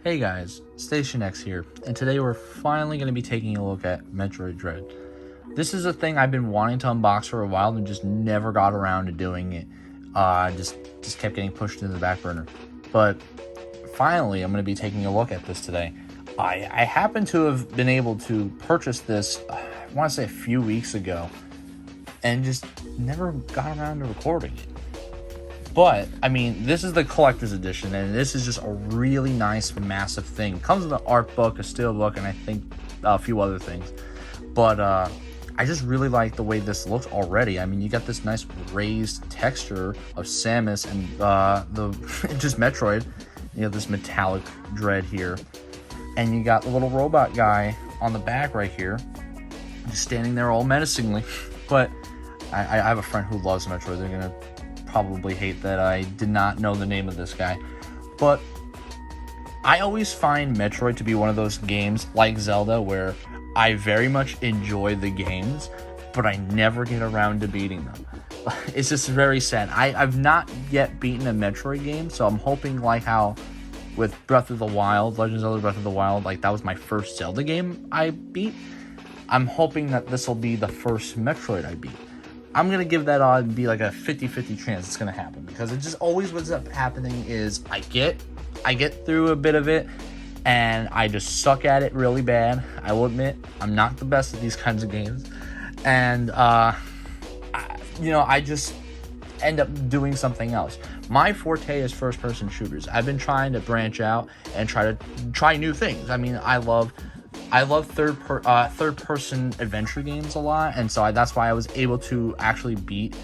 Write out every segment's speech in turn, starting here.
Hey guys, Station X here, and today we're finally going to be taking a look at Metroid Dread. This is a thing I've been wanting to unbox for a while and just never got around to doing it. Just kept getting pushed into the back burner. But finally, I'm going to be taking a look at this today. I happen to have been able to purchase this, I want to say a few weeks ago, and just never got around to recording it. But, I mean, this is the collector's edition, and this is just a really nice, massive thing. It comes with an art book, a steel book, and I think a few other things. But, I just really like the way this looks already. I mean, you got this nice raised texture of Samus and, just Metroid. You have this metallic Dread here. And you got the little robot guy on the back right here, just standing there all menacingly. But, I have a friend who loves Metroid. They're gonna probably hate that I did not know the name of this guy, but I always find Metroid to be one of those games like Zelda where I very much enjoy the games, but I never get around to beating them. It's just very sad. I've not yet beaten a Metroid game, so I'm hoping like how with Breath of the Wild, Legend of Zelda Breath of the Wild, like that was my first Zelda game I beat. I'm hoping that this will be the first Metroid I beat. I'm going to give that odd and be like a 50-50 chance it's going to happen, because it just always what's up happening is I get through a bit of it and I just suck at it really bad. I will admit I'm not the best at these kinds of games, and I just end up doing something else. My forte is first-person shooters. I've been trying to branch out and try new things. I mean, I love third-person adventure games a lot, and so that's why I was able to actually beat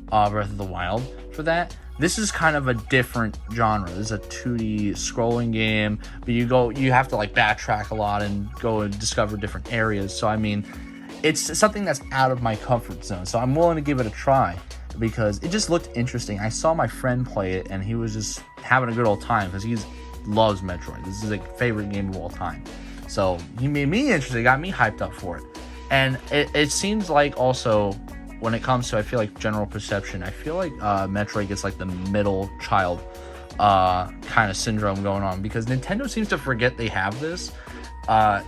Breath of the Wild for that. This is kind of a different genre. This is a 2D scrolling game, but you have to like backtrack a lot and go and discover different areas. So I mean, it's something that's out of my comfort zone. So I'm willing to give it a try because it just looked interesting. I saw my friend play it, and he was just having a good old time because he loves Metroid. This is his favorite game of all time. So he made me interested, got me hyped up for it. And it seems like also, when it comes to, I feel like, general perception, I feel like Metroid gets like the middle child kind of syndrome going on, because Nintendo seems to forget they have this.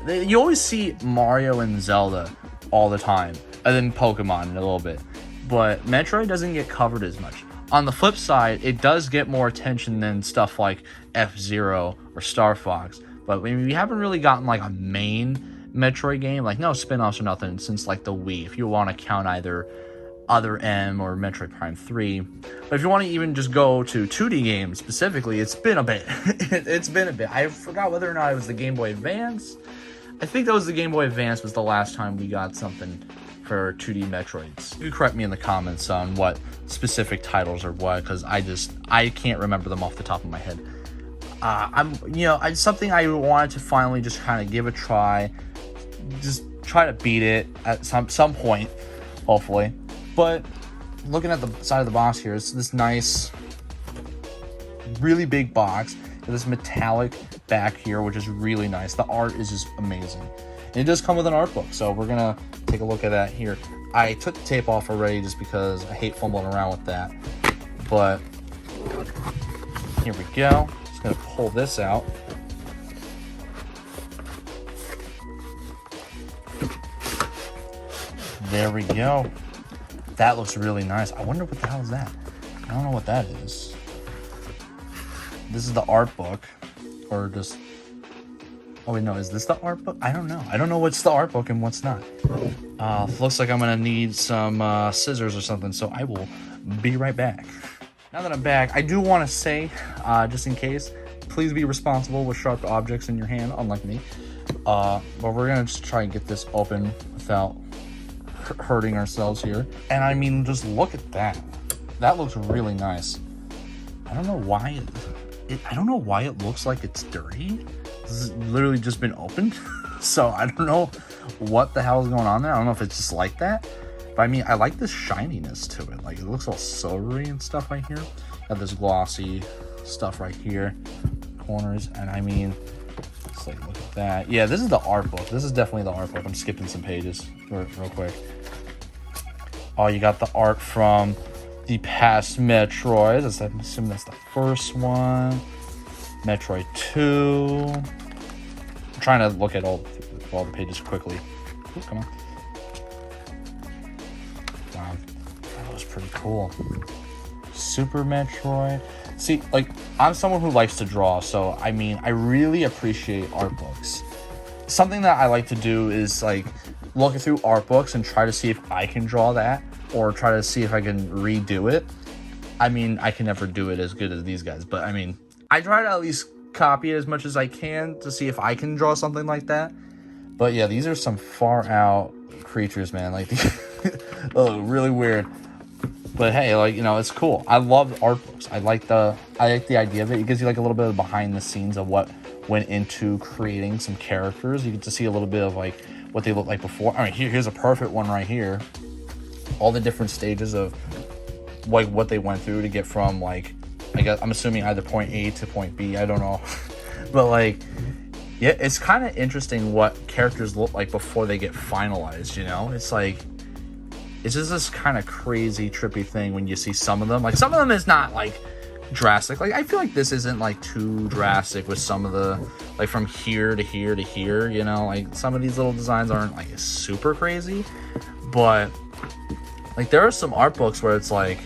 You always see Mario and Zelda all the time, and then Pokemon in a little bit. But Metroid doesn't get covered as much. On the flip side, it does get more attention than stuff like F-Zero or Star Fox. But we haven't really gotten like a main Metroid game, like no spin-offs or nothing since like the Wii, if you want to count either Other M or Metroid Prime 3. But if you want to even just go to 2D games specifically, it's been a bit. It's been a bit. I forgot whether or not it was the Game Boy Advance. I think that was the Game Boy Advance was the last time we got something for 2D Metroids. You correct me in the comments on what specific titles or what, because I can't remember them off the top of my head. It's something I wanted to finally just kind of give a try, just try to beat it at some point, hopefully. But looking at the side of the box here, it's this nice, really big box with this metallic back here, which is really nice. The art is just amazing. And it does come with an art book, so we're gonna take a look at that here. I took the tape off already just because I hate fumbling around with that. But here we go. Gonna pull this out. There we go. That looks really nice. I wonder what the hell is that? I don't know what that is. This is the art book, or just, oh wait, no, is this the art book? I don't know. I don't know what's the art book and what's not. Looks like I'm gonna need some scissors or something, so I will be right back. Now that I'm back, I do want to say, just in case, please be responsible with sharp objects in your hand, unlike me. But we're going to just try and get this open without hurting ourselves here. And I mean, just look at that. That looks really nice. I don't know why it looks like it's dirty. This has literally just been opened. So I don't know what the hell is going on there. I don't know if it's just like that. But I mean, I like this shininess to it. Like, it looks all silvery and stuff right here. Got this glossy stuff right here, corners, and I mean, let's like look at that. Yeah, this is the art book. This is definitely the art book. I'm skipping some pages real quick. Oh, you got the art from the past Metroids. I'm assuming that's the first one. Metroid 2. I'm trying to look at all the pages quickly. Ooh, come on. Wow, that was pretty cool. Super Metroid. See, like, I'm someone who likes to draw, so I mean, I really appreciate art books. Something that I like to do is like look through art books and try to see if I can draw that, or try to see if I can redo it. I mean, I can never do it as good as these guys, but I mean, I try to at least copy it as much as I can to see if I can draw something like that. But yeah, these are some far out creatures, man. Like, oh, really weird. But hey, like, you know, it's cool. I love art books. I like the idea of it. It gives you like a little bit of behind the scenes of what went into creating some characters. You get to see a little bit of like what they look like before. I mean, here's a perfect one right here. All the different stages of like what they went through to get from, like, I guess I'm assuming either point A to point B. I don't know. But like, yeah, it's kind of interesting what characters look like before they get finalized, you know? It's like, it's just this kind of crazy, trippy thing when you see some of them. Like, some of them is not, like, drastic. Like, I feel like this isn't, like, too drastic with some of the, like, from here to here to here, you know? Like, some of these little designs aren't, like, super crazy. But, like, there are some art books where it's, like,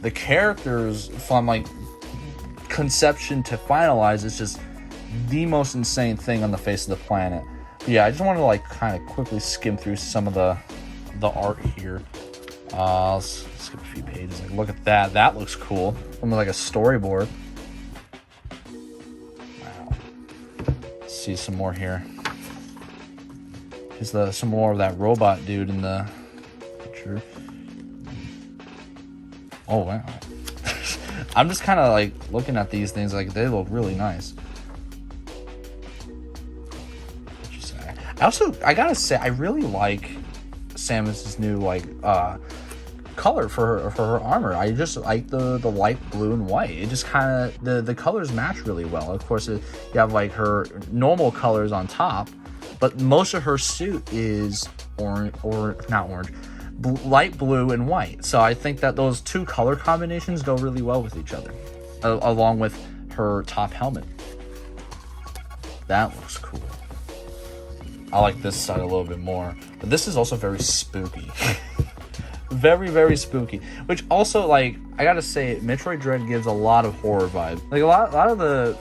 the characters from, like, conception to finalize is just the most insane thing on the face of the planet. But yeah, I just wanted to, like, kind of quickly skim through some of the art here. Let's skip a few pages. Like, look at that. That looks cool. Almost like a storyboard. Wow. Let's see some more here. Here's some more of that robot dude in the picture. Oh, wow. I'm just kind of like looking at these things, like, they look really nice. I gotta say, I really like Samus's new, like, color for her armor. I just like the light blue and white. It just kind of, the colors match really well. Of course, you have like her normal colors on top, but most of her suit is orange, or not orange, light blue and white. So I think that those two color combinations go really well with each other, along with her top helmet. That looks cool. I like this side a little bit more, but this is also very spooky. Very, very spooky. Which also, like, I gotta say, Metroid Dread gives a lot of horror vibe. Like, a lot of the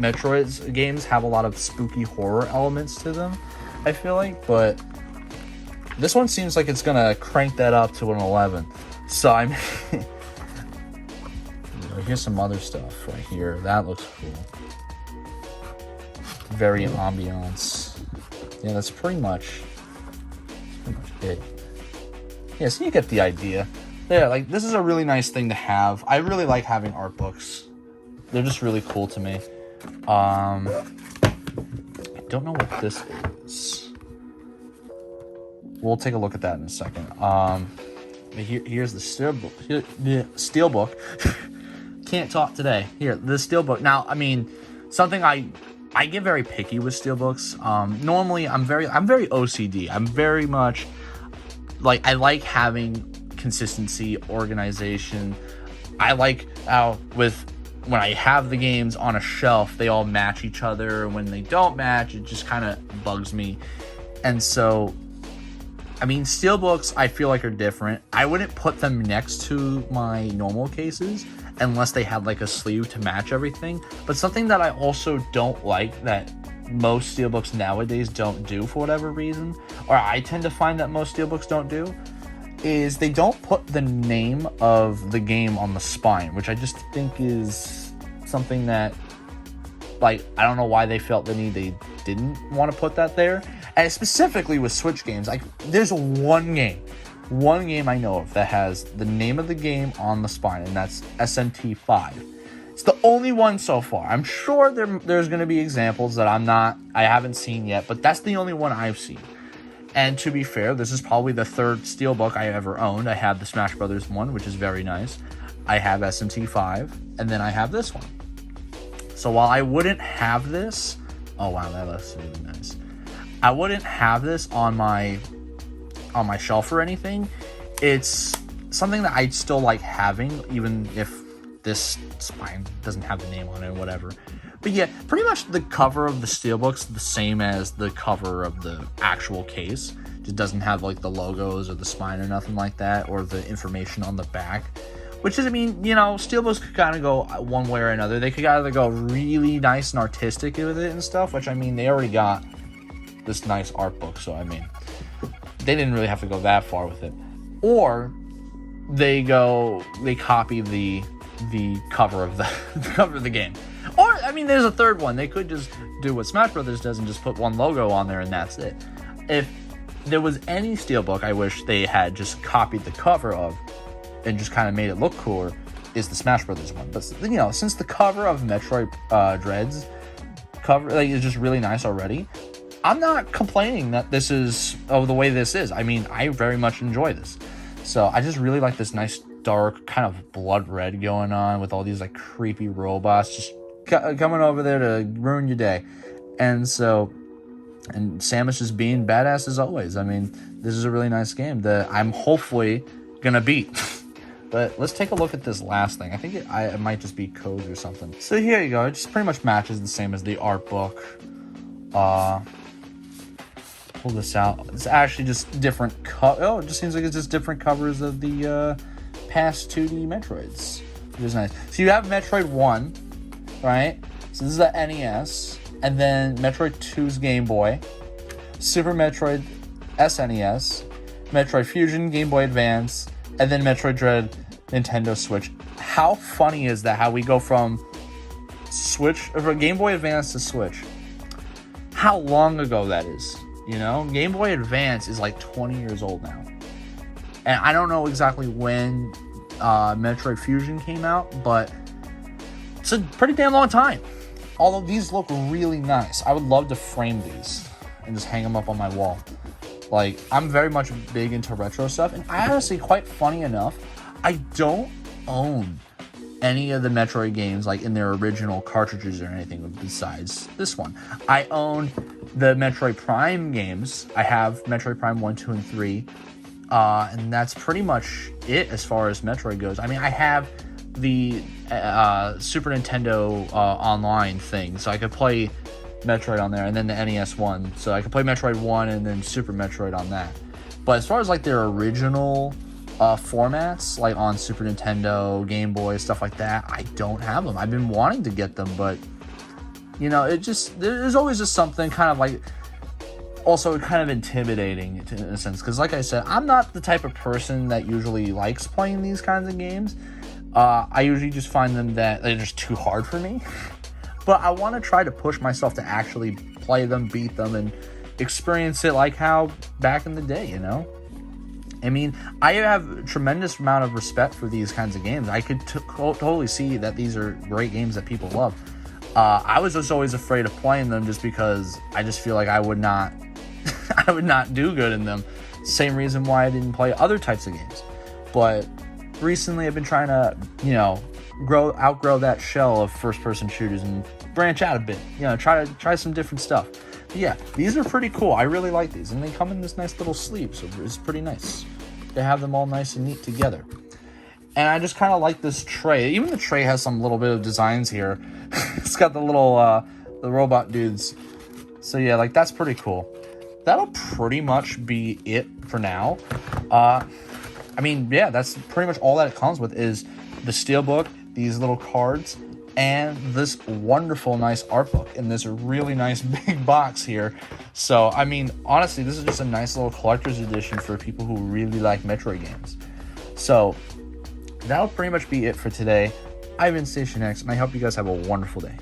Metroid games have a lot of spooky horror elements to them, I feel like, but this one seems like it's gonna crank that up to an 11. So I mean, here's some other stuff right here. That looks cool. Very ambiance. Yeah, that's pretty much it. Yeah, so you get the idea. Yeah, like, this is a really nice thing to have. I really like having art books. They're just really cool to me. I don't know what this is. We'll take a look at that in a second. Here's the steelbook. Can't talk today. Here, the steelbook. Now, I mean, something I get very picky with steelbooks. Normally, I'm very OCD. I'm very much like, I like having consistency, organization. I like how when I have the games on a shelf, they all match each other. When they don't match, it just kind of bugs me. And so, I mean, steelbooks I feel like are different. I wouldn't put them next to my normal cases unless they had like a sleeve to match everything. But something that I also don't like that most steelbooks nowadays don't do for whatever reason, or I tend to find that most steelbooks don't do, is they don't put the name of the game on the spine, which I just think is something that, like, I don't know why they felt the need, they didn't want to put that there. And specifically with Switch games, like, there's one game I know of that has the name of the game on the spine, and that's SMT5. It's the only one so far. I'm sure there's going to be examples that I haven't seen yet, but that's the only one I've seen. And to be fair, this is probably the third steelbook I ever owned. I have the Smash Brothers one, which is very nice. I have SMT5, and then I have this one. So while I wouldn't have this, oh wow, that looks really nice. I wouldn't have this on my shelf or anything. It's something that I'd still like having, even if this spine doesn't have the name on it or whatever. But yeah, pretty much the cover of the steelbook's the same as the cover of the actual case. Just doesn't have like the logos or the spine or nothing like that, or the information on the back. Which is, I mean, you know, steelbooks could kind of go one way or another. They could either go really nice and artistic with it and stuff, which, I mean, they already got this nice art book, so, I mean, they didn't really have to go that far with it. Or they copy the cover of the cover of the game. Or, I mean, there's a third one. They could just do what Smash Brothers does and just put one logo on there and that's it. If there was any steelbook I wish they had just copied the cover of and just kind of made it look cooler, is the Smash Brothers one. But, you know, since the cover of Metroid Dread's cover is just really nice already, I'm not complaining that this is the way this is. I mean, I very much enjoy this. So I just really like this nice dark kind of blood red going on with all these like creepy robots just coming over there to ruin your day. And so, and Samus just being badass as always. I mean, this is a really nice game that I'm hopefully gonna beat. But let's take a look at this last thing. I think it might just be codes or something. So here you go. It just pretty much matches the same as the art book. Pull this out. It's actually just different. It just seems like it's just different covers of the past 2D Metroids, which is nice. So you have Metroid 1, right? So this is the NES, and then Metroid 2's Game Boy, Super Metroid SNES, Metroid Fusion Game Boy Advance, and then Metroid Dread Nintendo Switch. How funny is that? How we go from Switch, or Game Boy Advance to Switch. How long ago that is, you know? Game Boy Advance is like 20 years old now. And I don't know exactly when Metroid Fusion came out, but it's a pretty damn long time. Although these look really nice. I would love to frame these and just hang them up on my wall. Like, I'm very much big into retro stuff, and I honestly, quite funny enough, I don't own any of the Metroid games like in their original cartridges or anything besides this one. I own the Metroid Prime games. I have Metroid Prime 1, 2, and 3, and that's pretty much it as far as Metroid goes. I mean, I have the Super Nintendo online thing, so I could play Metroid on there, and then the NES one, so I could play Metroid 1 and then Super Metroid on that. But as far as like their original formats, like on Super Nintendo, Game Boy, stuff like that, I don't have them. I've been wanting to get them, but you know, there's always just something kind of like also kind of intimidating in a sense, because like I said, I'm not the type of person that usually likes playing these kinds of games. I usually just find them that they're just too hard for me. But I want to try to push myself to actually play them, beat them, and experience it like how back in the day, you know? I mean, I have a tremendous amount of respect for these kinds of games. I could totally see that these are great games that people love. I was just always afraid of playing them just because I just feel like I would not I would not do good in them. Same reason why I didn't play other types of games. But recently I've been trying to, you know, outgrow that shell of first-person shooters and branch out a bit. You know, try some different stuff. But yeah, these are pretty cool. I really like these, and they come in this nice little sleeve, so it's pretty nice. They have them all nice and neat together. And I just kind of like this tray. Even the tray has some little bit of designs here. It's got the little the robot dudes. So yeah, like that's pretty cool. That'll pretty much be it for now. I mean, yeah, that's pretty much all that it comes with is the steelbook, these little cards, and this wonderful, nice art book in this really nice big box here. So, I mean, honestly, this is just a nice little collector's edition for people who really like Metroid games. So, that'll pretty much be it for today. I've been Station X, and I hope you guys have a wonderful day.